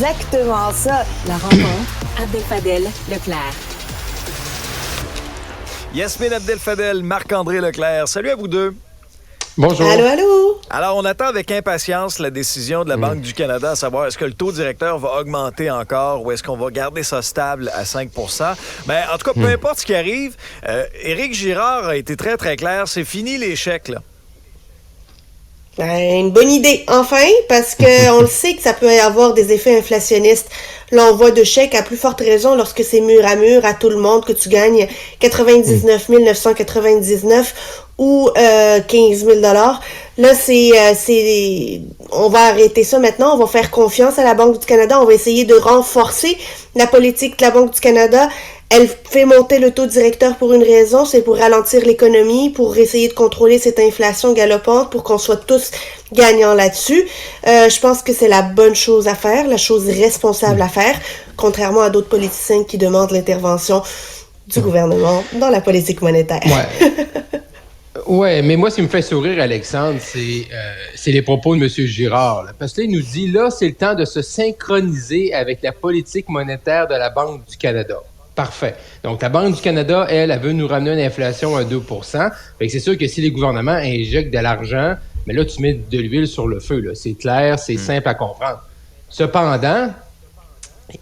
exactement ça. La rencontre, Abdel-Fadel Leclerc. Yasmine Abdel-Fadel, Marc-André Leclerc. Salut à vous deux. Bonjour. Allô, allô. Alors, on attend avec impatience la décision de la Banque du Canada à savoir est-ce que le taux directeur va augmenter encore ou est-ce qu'on va garder ça stable à 5 %. Mais en tout cas, peu importe ce qui arrive, Éric Girard a été très, très clair. C'est fini les chèques, là. Ben, une bonne idée, enfin, parce que on le sait que ça peut avoir des effets inflationnistes. L'envoi de chèques, à plus forte raison lorsque c'est mur à mur à tout le monde, que tu gagnes 99 999 ou 15 000 $. Là, on va arrêter ça maintenant. On va faire confiance à la Banque du Canada. On va essayer de renforcer la politique de la Banque du Canada. Elle fait monter le taux directeur pour une raison, c'est pour ralentir l'économie, pour essayer de contrôler cette inflation galopante, pour qu'on soit tous gagnants là-dessus. Je pense que c'est la bonne chose à faire, la chose responsable à faire, contrairement à d'autres politiciens qui demandent l'intervention du gouvernement dans la politique monétaire. Ouais, mais moi, ce qui me fait sourire, Alexandre, c'est les propos de M. Girard. Là. Parce que là, il nous dit, là, c'est le temps de se synchroniser avec la politique monétaire de la Banque du Canada. Parfait. Donc, la Banque du Canada, elle veut nous ramener une inflation à 2 %. Fait que c'est sûr que si les gouvernements injectent de l'argent, mais là, tu mets de l'huile sur le feu. Là. C'est clair, c'est simple à comprendre. Cependant,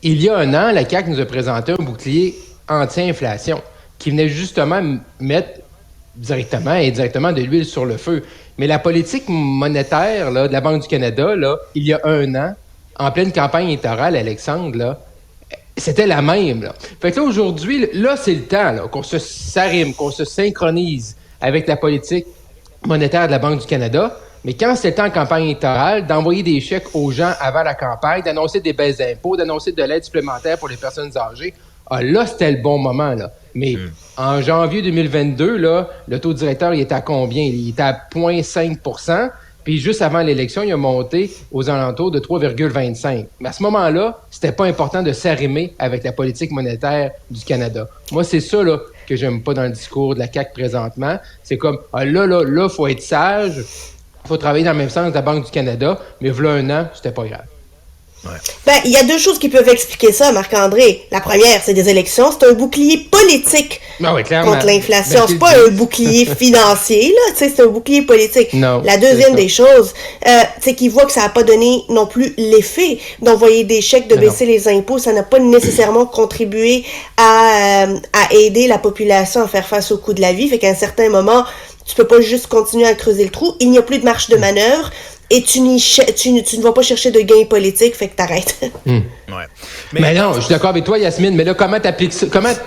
il y a un an, la CAQ nous a présenté un bouclier anti-inflation qui venait justement mettre directement et indirectement de l'huile sur le feu. Mais la politique monétaire là, de la Banque du Canada, là, il y a un an, en pleine campagne électorale, Alexandre, là, c'était la même. Là. Fait que là, aujourd'hui, là, c'est le temps là, qu'on s'arrime, qu'on se synchronise avec la politique monétaire de la Banque du Canada. Mais quand c'était le temps en campagne électorale, d'envoyer des chèques aux gens avant la campagne, d'annoncer des baisses d'impôts, d'annoncer de l'aide supplémentaire pour les personnes âgées, là, c'était le bon moment. Là. Mais en janvier 2022, là, le taux directeur, il était à combien? Il était à 0,5 %. Puis juste avant l'élection, il a monté aux alentours de 3,25. Mais à ce moment-là, c'était pas important de s'arrimer avec la politique monétaire du Canada. Moi, c'est ça là, que j'aime pas dans le discours de la CAQ présentement. C'est comme, là, faut être sage, faut travailler dans le même sens que la Banque du Canada, mais voilà un an, c'était pas grave. Ouais. Ben, il y a deux choses qui peuvent expliquer ça, Marc-André. La première, c'est des élections. C'est un bouclier politique contre l'inflation. C'est pas un bouclier financier, là. Tu sais, c'est un bouclier politique. Non, la deuxième des choses, c'est qu'ils voient que ça n'a pas donné non plus l'effet d'envoyer des chèques, de baisser les impôts. Ça n'a pas nécessairement contribué à aider la population à faire face au coût de la vie. Fait qu'à un certain moment, tu peux pas juste continuer à creuser le trou. Il n'y a plus de marge de manœuvre. Et tu ne vas pas chercher de gains politiques, fait que t'arrêtes. Ouais. Mais non, je suis d'accord avec toi, Yasmine, mais là, comment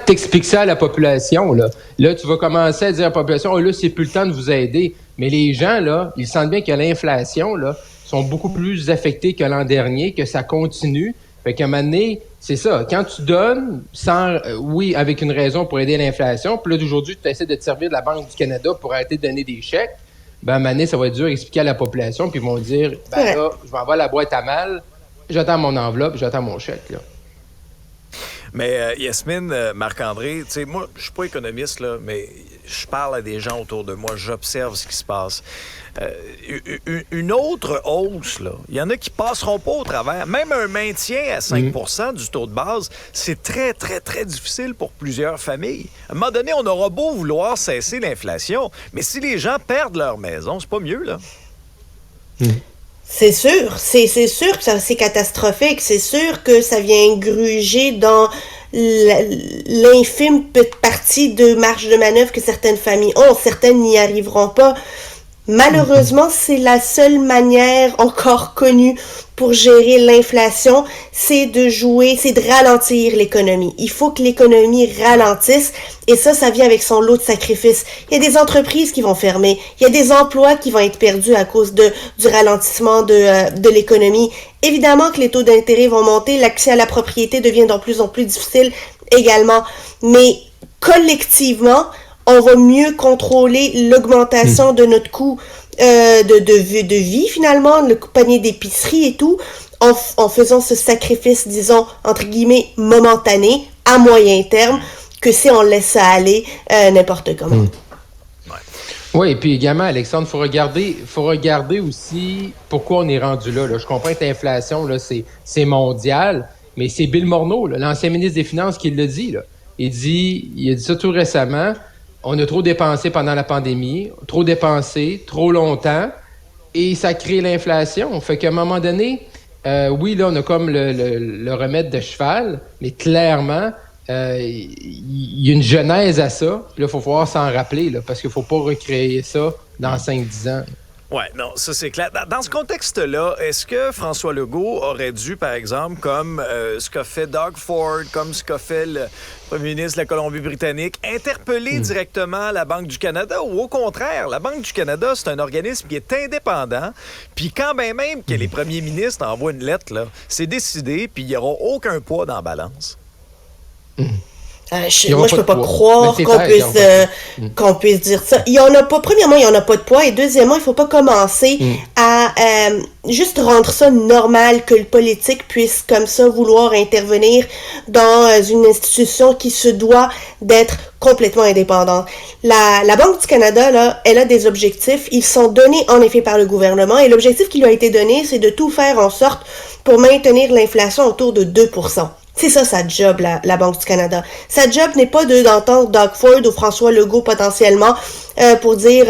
t'expliques ça à la population, là? Là, tu vas commencer à dire à la population, là, c'est plus le temps de vous aider. Mais les gens, là, ils sentent bien que l'inflation, là, sont beaucoup plus affectés que l'an dernier, que ça continue. Fait qu'à un moment donné, c'est ça. Quand tu donnes, oui, avec une raison pour aider l'inflation, puis là, d'aujourd'hui, tu essaies de te servir de la Banque du Canada pour arrêter de donner des chèques, ben, à un moment donné, ça va être dur à expliquer à la population, puis ils vont dire, ben là, je m'en vais à la boîte à mal, j'attends mon enveloppe, j'attends mon chèque, là. Mais Yasmine, Marc-André, tu sais, moi, je suis pas économiste, là, mais je parle à des gens autour de moi, j'observe ce qui se passe. Une autre hausse, là, il y en a qui passeront pas au travers. Même un maintien à 5 % du taux de base, c'est très, très, très difficile pour plusieurs familles. À un moment donné, on aura beau vouloir cesser l'inflation, mais si les gens perdent leur maison, c'est pas mieux, là. C'est sûr, c'est sûr que c'est catastrophique, c'est sûr que ça vient gruger dans l'infime petite partie de marge de manœuvre que certaines familles ont. Certaines n'y arriveront pas. Malheureusement, c'est la seule manière encore connue pour gérer l'inflation, c'est de ralentir l'économie. Il faut que l'économie ralentisse et ça vient avec son lot de sacrifices. Il y a des entreprises qui vont fermer, il y a des emplois qui vont être perdus à cause du ralentissement de l'économie. Évidemment que les taux d'intérêt vont monter, l'accès à la propriété devient de plus en plus difficile également, mais collectivement, on va mieux contrôler l'augmentation de notre coût de vie, finalement, le panier d'épicerie et tout, en faisant ce sacrifice, disons, entre guillemets, momentané, à moyen terme, que si on laisse ça aller n'importe comment. Oui, et puis également, Alexandre, faut regarder aussi pourquoi on est rendu là. Je comprends que l'inflation, là, c'est mondial, mais c'est Bill Morneau, là, l'ancien ministre des Finances, qui le dit. Là. Il a dit ça tout récemment. On a trop dépensé pendant la pandémie, trop dépensé, trop longtemps, et ça crée l'inflation. Fait qu'à un moment donné, oui, là, on a comme le remède de cheval, mais clairement, il y a une genèse à ça. Puis là, il faut pouvoir s'en rappeler, là, parce qu'il ne faut pas recréer ça dans 5-10 ans. Ouais, non, ça c'est clair. Dans ce contexte-là, est-ce que François Legault aurait dû, par exemple, comme ce qu'a fait Doug Ford, comme ce qu'a fait le premier ministre de la Colombie-Britannique, interpeller directement la Banque du Canada, ou au contraire, la Banque du Canada, c'est un organisme qui est indépendant, puis quand même que les premiers ministres envoient une lettre, là, c'est décidé, puis il n'y aura aucun poids dans la balance. Moi, je peux pas croire qu'on puisse dire ça. Il y en a pas. Premièrement, il y en a pas de poids, et deuxièmement, il faut pas commencer à juste rendre ça normal que le politique puisse comme ça vouloir intervenir dans une institution qui se doit d'être complètement indépendante. La Banque du Canada, là, elle a des objectifs. Ils sont donnés en effet par le gouvernement, et l'objectif qui lui a été donné, c'est de tout faire en sorte pour maintenir l'inflation autour de 2%. C'est ça sa job, la Banque du Canada. Sa job n'est pas d'entendre Doug Ford ou François Legault potentiellement pour dire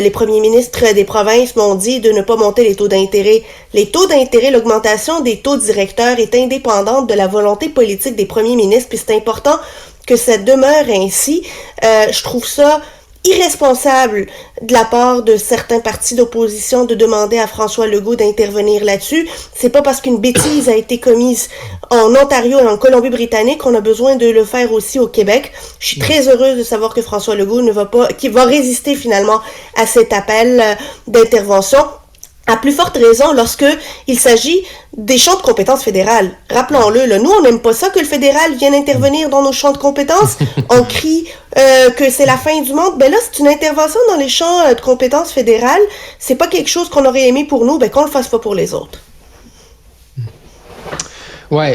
les premiers ministres des provinces m'ont dit de ne pas monter les taux d'intérêt. Les taux d'intérêt, l'augmentation des taux directeurs est indépendante de la volonté politique des premiers ministres, puis c'est important que ça demeure ainsi. Je trouve ça irresponsable de la part de certains partis d'opposition de demander à François Legault d'intervenir là-dessus. C'est pas parce qu'une bêtise a été commise en Ontario et en Colombie-Britannique qu'on a besoin de le faire aussi au Québec. Je suis très heureuse de savoir que François Legault qui va résister finalement à cet appel d'intervention. À plus forte raison lorsque il s'agit des champs de compétences fédérales. Rappelons-le, là, nous, on n'aime pas ça que le fédéral vienne intervenir dans nos champs de compétences. On crie que c'est la fin du monde. Ben là, c'est une intervention dans les champs de compétences fédérales. C'est pas quelque chose qu'on aurait aimé pour nous, ben qu'on le fasse pas pour les autres. Oui,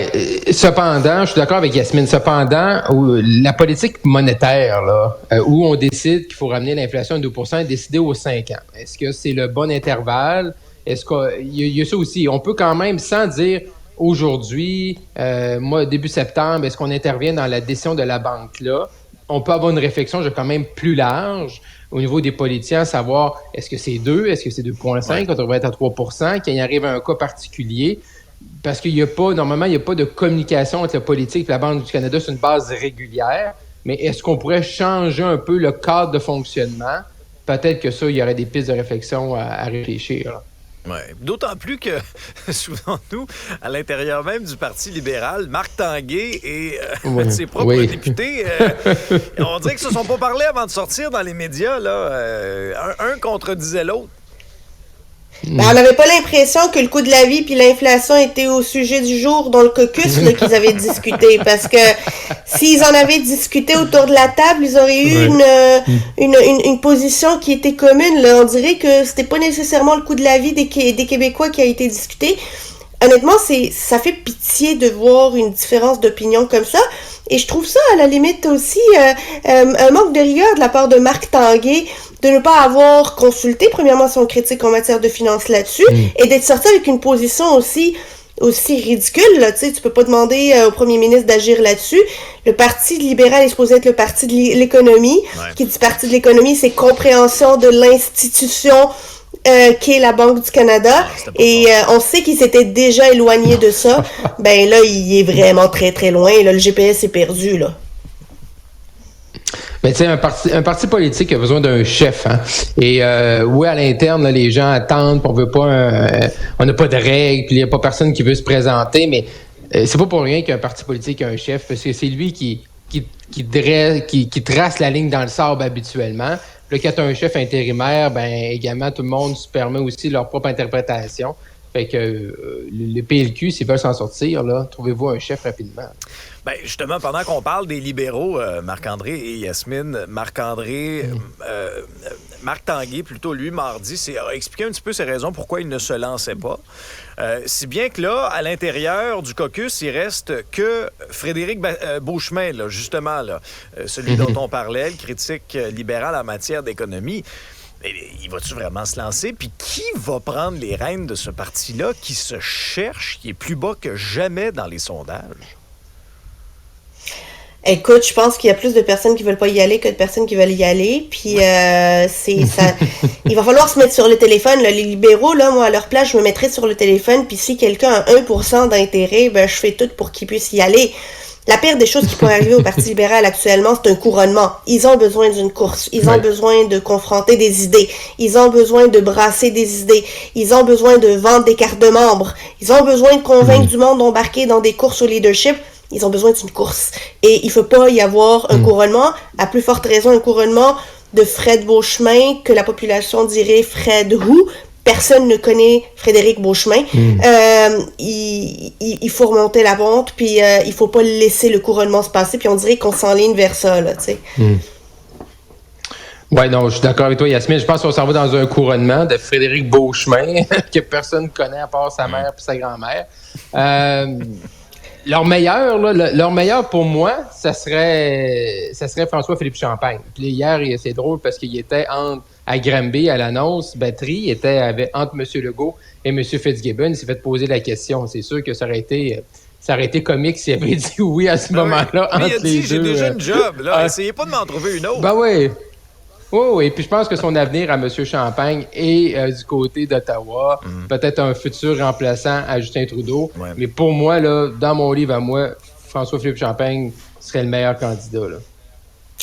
cependant, je suis d'accord avec Yasmine, cependant, la politique monétaire, là, où on décide qu'il faut ramener l'inflation à 2%, est décidée aux 5 ans. Est-ce que c'est le bon intervalle? Est-ce qu'il y a ça aussi? On peut quand même, sans dire aujourd'hui, début septembre, est-ce qu'on intervient dans la décision de la banque là? On peut avoir une réflexion quand même plus large au niveau des politiciens, à savoir, est-ce que c'est 2, est-ce que c'est 2,5, quand on devrait être à 3%, qu'il y arrive un cas particulier? Parce qu'il n'y a pas, normalement, il n'y a pas de communication entre la politique et la Banque du Canada sur une base régulière. Mais est-ce qu'on pourrait changer un peu le cadre de fonctionnement? Peut-être que ça, il y aurait des pistes de réflexion à réfléchir. Oui. D'autant plus que, souvenons-nous, à l'intérieur même du Parti libéral, Marc Tanguay et ses propres députés, on dirait qu'ils ne se sont pas parlé avant de sortir dans les médias. Là, un contredisait l'autre. Ben, on n'avait pas l'impression que le coût de la vie puis l'inflation était au sujet du jour dans le caucus là, qu'ils avaient discuté, parce que s'ils en avaient discuté autour de la table, ils auraient eu une position qui était commune. Là. On dirait que c'était pas nécessairement le coût de la vie des Québécois qui a été discuté. Honnêtement, ça fait pitié de voir une différence d'opinion comme ça. Et je trouve ça, à la limite, aussi un manque de rigueur de la part de Marc Tanguay de ne pas avoir consulté, premièrement, son critique en matière de finances là-dessus, et d'être sorti avec une position aussi ridicule. Là, tu peux pas demander au premier ministre d'agir là-dessus. Le Parti libéral est supposé être le parti de l'économie. Qui dit parti de l'économie, c'est compréhension de l'institution qui est la Banque du Canada, et on sait qu'il s'était déjà éloigné de ça. Ben là, il est vraiment très très loin. Là, le GPS est perdu, là. Mais tu sais, un parti politique a besoin d'un chef, hein. Et oui, à l'interne, là, les gens attendent, on veut pas, on n'a pas de règles, puis il n'y a pas personne qui veut se présenter, mais c'est pas pour rien qu'un parti politique a un chef, parce que c'est lui qui trace la ligne dans le sable habituellement. Puis là, quand tu as un chef intérimaire, ben également, tout le monde se permet aussi leur propre interprétation. Fait que le PLQ, s'ils veulent s'en sortir, là, trouvez-vous un chef rapidement. Ben justement, pendant qu'on parle des libéraux, Marc-André et Yasmine, Marc Tanguay, plutôt, lui, mardi, a expliqué un petit peu ses raisons pourquoi il ne se lançait pas. Si bien que là, à l'intérieur du caucus, il reste que Frédéric Beauchemin, là, justement, là, celui dont on parlait, le critique libéral en matière d'économie. Il va-tu vraiment se lancer? Puis qui va prendre les rênes de ce parti-là qui se cherche, qui est plus bas que jamais dans les sondages? Écoute, je pense qu'il y a plus de personnes qui veulent pas y aller que de personnes qui veulent y aller. Puis c'est ça. Il va falloir se mettre sur le téléphone. Là. Les libéraux, là, moi, à leur place, je me mettrais sur le téléphone. Puis si quelqu'un a 1% d'intérêt, ben je fais tout pour qu'il puisse y aller. La pire des choses qui pourrait arriver au Parti libéral actuellement, c'est un couronnement. Ils ont besoin d'une course. Ils ont besoin de confronter des idées. Ils ont besoin de brasser des idées. Ils ont besoin de vendre des cartes de membres. Ils ont besoin de convaincre du monde d'embarquer dans des courses au leadership. Ils ont besoin d'une course. Et il faut pas y avoir un couronnement. À plus forte raison, un couronnement de Fred Beauchemin que la population dirait Fred Who. Personne ne connaît Frédéric Beauchemin. Il faut remonter la pente, puis il faut pas laisser le couronnement se passer, puis on dirait qu'on s'enligne vers ça, là, tu sais. Ouais, non, je suis d'accord avec toi, Yasmine. Je pense qu'on s'en va dans un couronnement de Frédéric Beauchemin, que personne ne connaît à part sa mère et sa grand-mère. Leur meilleur pour moi, ça serait François-Philippe Champagne. Puis hier, c'est drôle parce qu'il était à Granby, à l'annonce, batterie, il était entre M. Legault et M. Fitzgibbon. Il s'est fait poser la question. C'est sûr que ça aurait été comique s'il avait dit oui à ce moment-là. Mais il a dit, j'ai déjà une job. Là. Essayez pas de m'en trouver une autre. Ben oui. Oui, puis je pense que son avenir à M. Champagne est du côté d'Ottawa. Peut-être un futur remplaçant à Justin Trudeau. Ouais. Mais pour moi, là, dans mon livre à moi, François-Philippe Champagne serait le meilleur candidat. Là.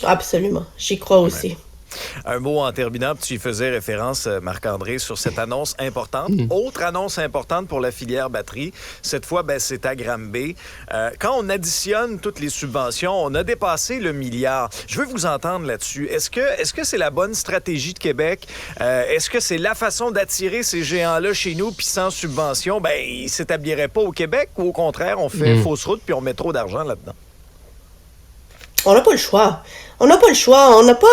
Absolument. J'y crois aussi. Un mot en terminant, tu y faisais référence, Marc-André, sur cette annonce importante. Autre annonce importante pour la filière batterie, cette fois, c'est à Granby. Quand on additionne toutes les subventions, on a dépassé le milliard. Je veux vous entendre là-dessus. Est-ce que c'est la bonne stratégie de Québec? Est-ce que c'est la façon d'attirer ces géants-là chez nous, puis sans subvention, ils ne s'établiraient pas au Québec, ou au contraire, on fait fausse route, puis on met trop d'argent là-dedans? On n'a pas le choix. On n'a pas le choix. On n'a pas...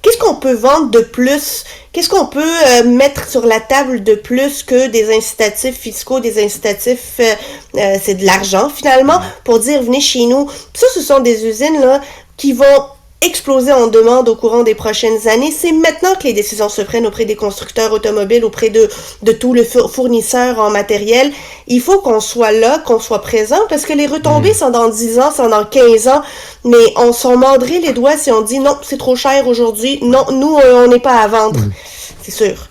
Qu'est-ce qu'on peut vendre de plus? Qu'est-ce qu'on peut mettre sur la table de plus que des incitatifs fiscaux, des incitatifs... c'est de l'argent, finalement, pour dire, venez chez nous. Ça, ce sont des usines là qui vont exploser en demande au courant des prochaines années. C'est maintenant que les décisions se prennent auprès des constructeurs automobiles, auprès de tous les fournisseurs en matériel. Il faut qu'on soit là, qu'on soit présent, parce que les retombées sont dans 10 ans, sont dans 15 ans, mais on s'en mordrait les doigts si on dit non, c'est trop cher aujourd'hui, non, nous, on n'est pas à vendre. C'est sûr.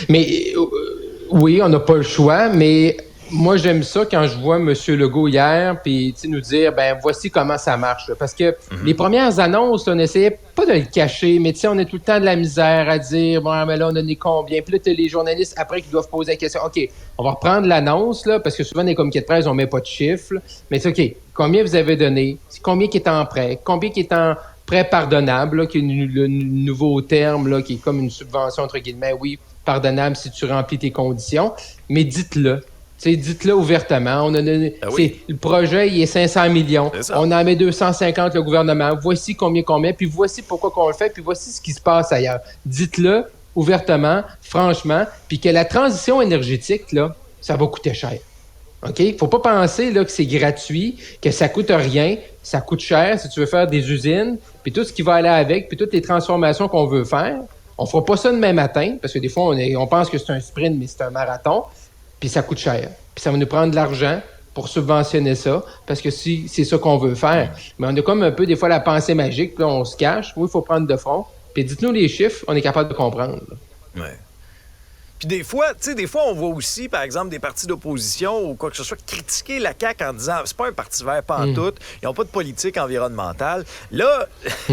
Mais oui, on n'a pas le choix, mais moi, j'aime ça quand je vois M. Legault hier, puis nous dire, voici comment ça marche. Là. Parce que les premières annonces, là, on n'essayait pas de le cacher, mais on a tout le temps de la misère à dire, mais là, on a donné combien? Puis là, tu as les journalistes, après, qui doivent poser la question, OK, on va reprendre l'annonce, là, parce que souvent, dans les communiqués de presse, on met pas de chiffres, là, mais c'est OK, combien vous avez donné? Combien qui est en prêt? Combien qui est en prêt pardonnable, là, qui est le nouveau terme, là, qui est comme une subvention, entre guillemets, oui, pardonnable si tu remplis tes conditions, mais dites-le. Dites-le ouvertement. On a donné, le projet, il est 500 millions. On en met 250 le gouvernement. Voici combien, puis voici pourquoi qu'on le fait, puis voici ce qui se passe ailleurs. Dites-le ouvertement, franchement, puis que la transition énergétique, là, ça va coûter cher. OK? Il ne faut pas penser là, que c'est gratuit, que ça coûte rien. Ça coûte cher si tu veux faire des usines, puis tout ce qui va aller avec, puis toutes les transformations qu'on veut faire. On ne fera pas ça demain matin, parce que des fois, on pense que c'est un sprint, mais c'est un marathon. Puis ça coûte cher. Puis ça va nous prendre de l'argent pour subventionner ça, parce que si c'est ça qu'on veut faire. Mais on a comme un peu des fois la pensée magique, puis là, on se cache. Oui, il faut prendre de front. Puis dites-nous les chiffres, on est capable de comprendre. Oui. Puis des fois, on voit aussi, par exemple, des partis d'opposition ou quoi que ce soit critiquer la CAQ en disant c'est pas un parti vert pantoute, ils n'ont pas de politique environnementale. Là,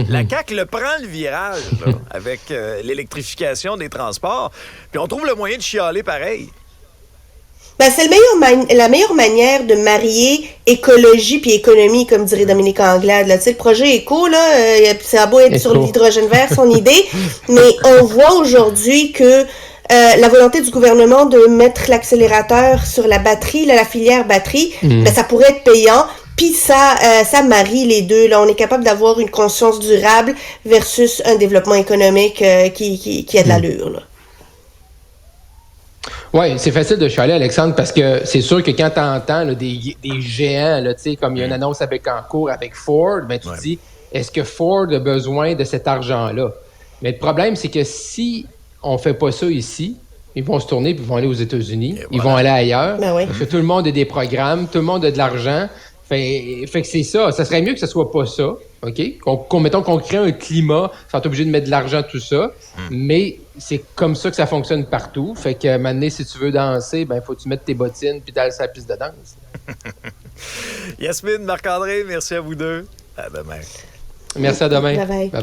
la CAQ le prend le virage là, avec l'électrification des transports, puis on trouve le moyen de chialer pareil. C'est la meilleure manière de marier écologie puis économie, comme dirait Dominique Anglade. Là. Le projet éco, là, ça a beau être sur l'hydrogène vert, son idée, mais on voit aujourd'hui que la volonté du gouvernement de mettre l'accélérateur sur la batterie, là, la filière batterie, ben, ça pourrait être payant. Puis ça marie les deux. Là, on est capable d'avoir une conscience durable versus un développement économique qui a de l'allure. Là. Oui, c'est facile de chialer, Alexandre, parce que c'est sûr que quand tu entends là, des géants, là, comme il y a une annonce avec en cours avec Ford, ben, tu te dis, est-ce que Ford a besoin de cet argent-là? Mais le problème, c'est que si on ne fait pas ça ici, ils vont se tourner puis ils vont aller aux États-Unis, ils vont aller ailleurs, Ben oui. parce que tout le monde a des programmes, tout le monde a de l'argent. Fait que c'est ça. Ça serait mieux que ce soit pas ça, OK? Mettons qu'on crée un climat sans être obligé de mettre de l'argent, tout ça. Mais c'est comme ça que ça fonctionne partout. Fait que maintenant, si tu veux danser, ben faut que tu mettes tes bottines puis d'aller sur la piste de danse. Yasmine, Marc-André, merci à vous deux. À demain. Merci, à demain. Bye bye. Bye bye.